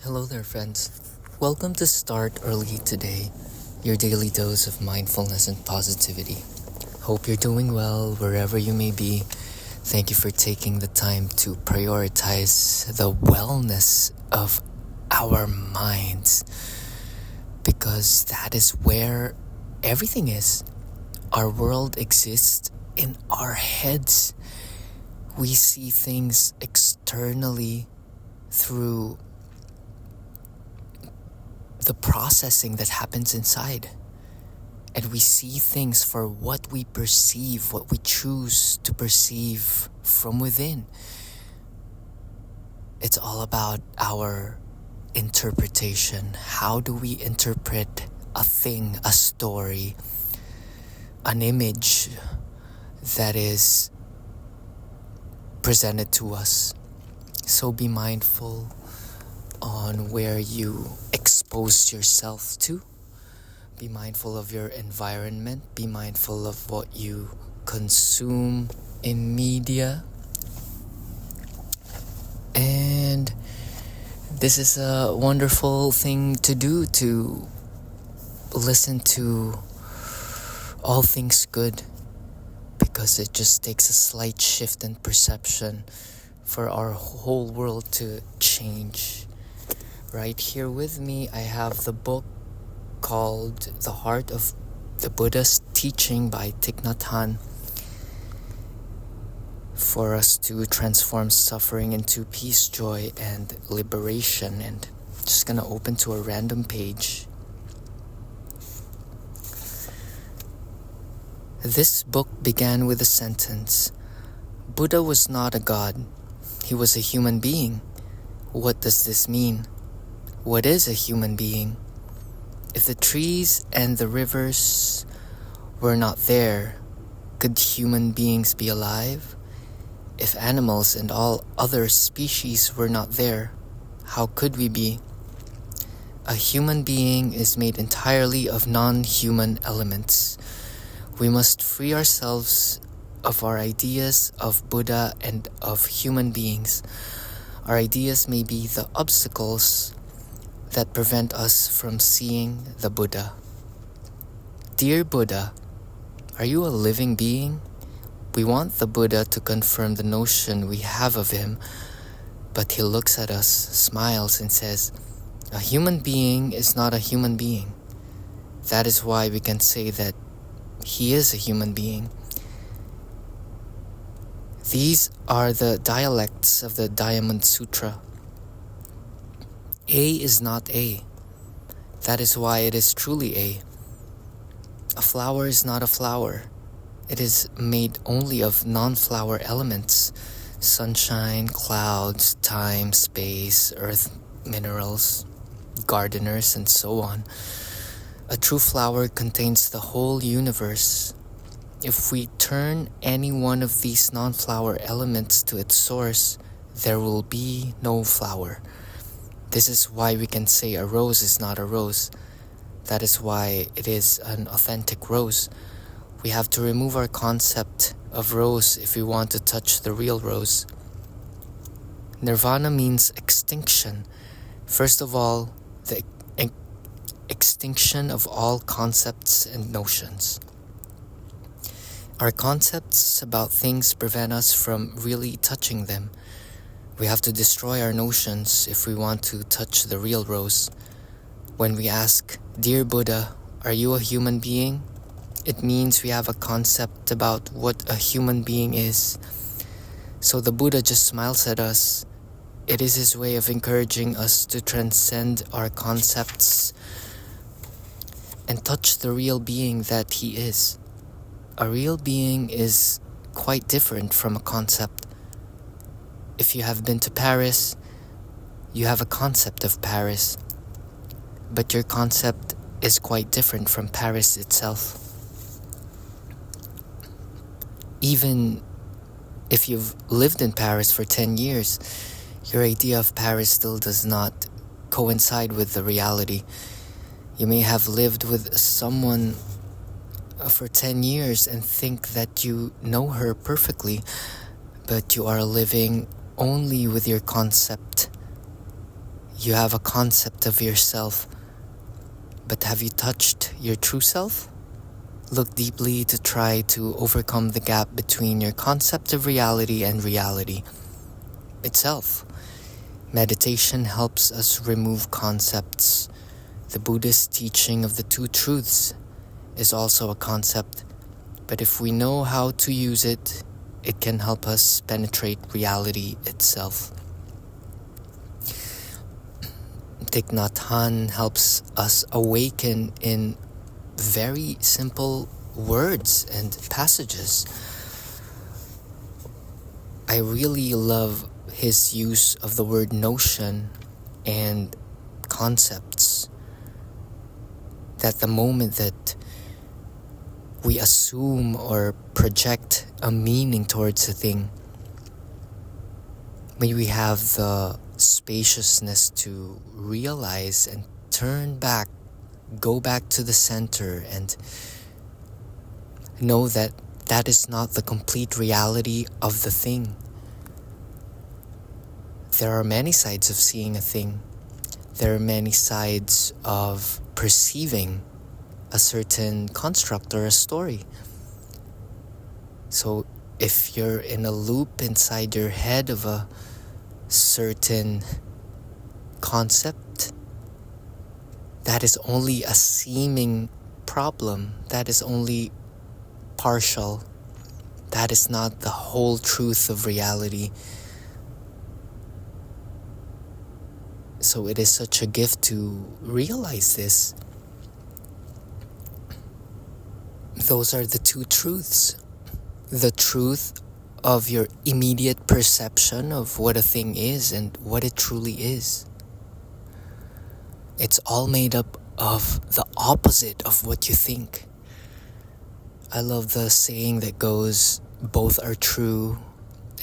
Hello there, friends. Welcome to Start Early Today, your daily dose of mindfulness and positivity. Hope you're doing well wherever you may be. Thank you for taking the time to prioritize the wellness of our minds, because that is where everything is. Our world exists in our heads. We see things externally through the processing that happens inside. And we see things for what we perceive, what we choose to perceive from within. It's all about our interpretation. How do we interpret a thing, a story, an image that is presented to us? So be mindful on where you expose yourself to. Be mindful of your environment. Be mindful of what you consume in media. And this is a wonderful thing to do, to listen to all things good, because it just takes a slight shift in perception for our whole world to change. Right here with me, I have the book called The Heart of the Buddha's Teaching by Thich Nhat Hanh, for us to transform suffering into peace, joy, and liberation. And just gonna open to a random page. This book began with a sentence: Buddha was not a god, he was a human being. What does this mean? What is a human being? If the trees and the rivers were not there, could human beings be alive? If animals and all other species were not there, how could we be? A human being is made entirely of non-human elements. We must free ourselves of our ideas of Buddha and of human beings. Our ideas may be the obstacles that prevent us from seeing the Buddha. Dear Buddha, are you a living being? We want the Buddha to confirm the notion we have of him, but he looks at us, smiles, and says, a human being is not a human being. That is why we can say that he is a human being. These are the dialects of the Diamond Sutra. A is not A. That is why it is truly A. A flower is not a flower. It is made only of non-flower elements: sunshine, clouds, time, space, earth, minerals, gardeners, and so on. A true flower contains the whole universe. If we turn any one of these non-flower elements to its source, there will be no flower. This is why we can say a rose is not a rose. That is why it is an authentic rose. We have to remove our concept of rose if we want to touch the real rose. Nirvana means extinction. First of all, the extinction of all concepts and notions. Our concepts about things prevent us from really touching them. We have to destroy our notions if we want to touch the real rose. When we ask, Dear Buddha, are you a human being? It means we have a concept about what a human being is. So the Buddha just smiles at us. It is his way of encouraging us to transcend our concepts and touch the real being that he is. A real being is quite different from a concept. If you have been to Paris, you have a concept of Paris, but your concept is quite different from Paris itself. Even if you've lived in Paris for 10 years, your idea of Paris still does not coincide with the reality. You may have lived with someone for 10 years and think that you know her perfectly, but you are living only with your concept. You have a concept of yourself, but have you touched your true self? Look deeply to try to overcome the gap between your concept of reality and reality itself. Meditation helps us remove concepts. The Buddhist teaching of the two truths is also a concept, but if we know how to use it, it can help us penetrate reality itself. Thich Nhat Hanh helps us awaken in very simple words and passages. I really love his use of the word notion and concepts. That the moment that we assume or project a meaning towards a thing, when we have the spaciousness to realize and turn back, go back to the center and know that that is not the complete reality of the thing. There are many sides of seeing a thing. There are many sides of perceiving a certain construct or a story. So if you're in a loop inside your head of a certain concept, that is only a seeming problem. That is only partial. That is not the whole truth of reality. So it is such a gift to realize this. Those are the two truths. The truth of your immediate perception of what a thing is and what it truly is. It's all made up of the opposite of what you think. I love the saying that goes, both are true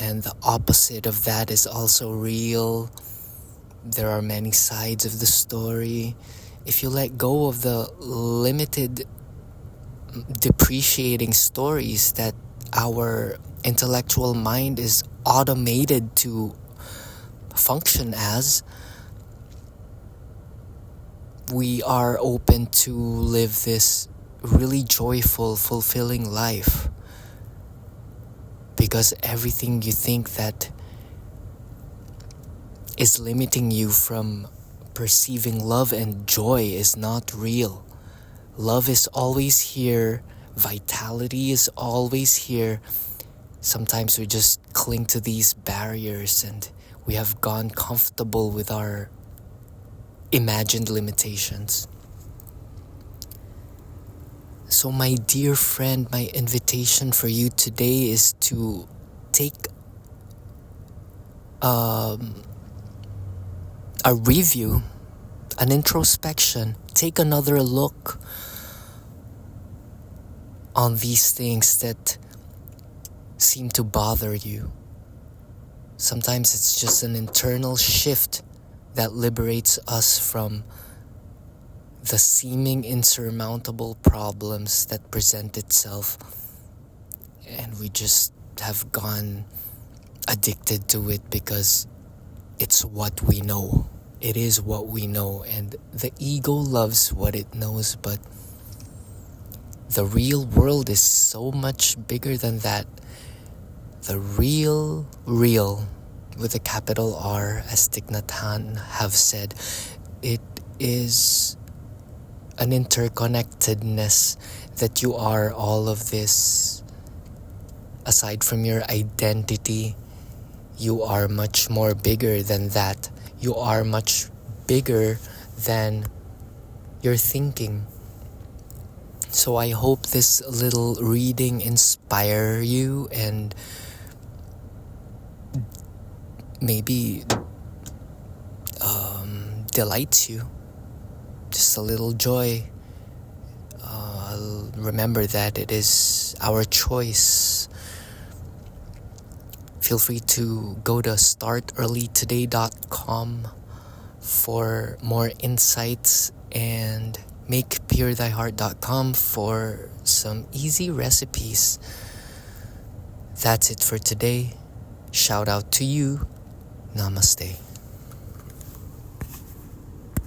and the opposite of that is also real. There are many sides of the story. If you let go of the limited, depreciating stories that our intellectual mind is automated to function as, we are open to live this really joyful, fulfilling life. Because everything you think that is limiting you from perceiving love and joy is not real. Love is always here. Vitality is always here. Sometimes we just cling to these barriers and we have gone comfortable with our imagined limitations. So my dear friend, my invitation for you today is to take a review, an introspection. Take another look on these things that seem to bother you. Sometimes it's just an internal shift that liberates us from the seeming insurmountable problems that present itself, and we just have gone addicted to it because it's what we know. It is what we know, and the ego loves what it knows, but the real world is so much bigger than that. The real, with a capital R, as Thich Nhat Hanh have said, it is an interconnectedness that you are all of this. Aside from your identity, you are much more bigger than that. You are much bigger than your thinking. So I hope this little reading inspire you and maybe delights you. Just a little joy. Remember that it is our choice. Feel free to go to startearlytoday.com for more insights and makepuretheyheart.com for some easy recipes. That's it for today. Shout out to you. Namaste.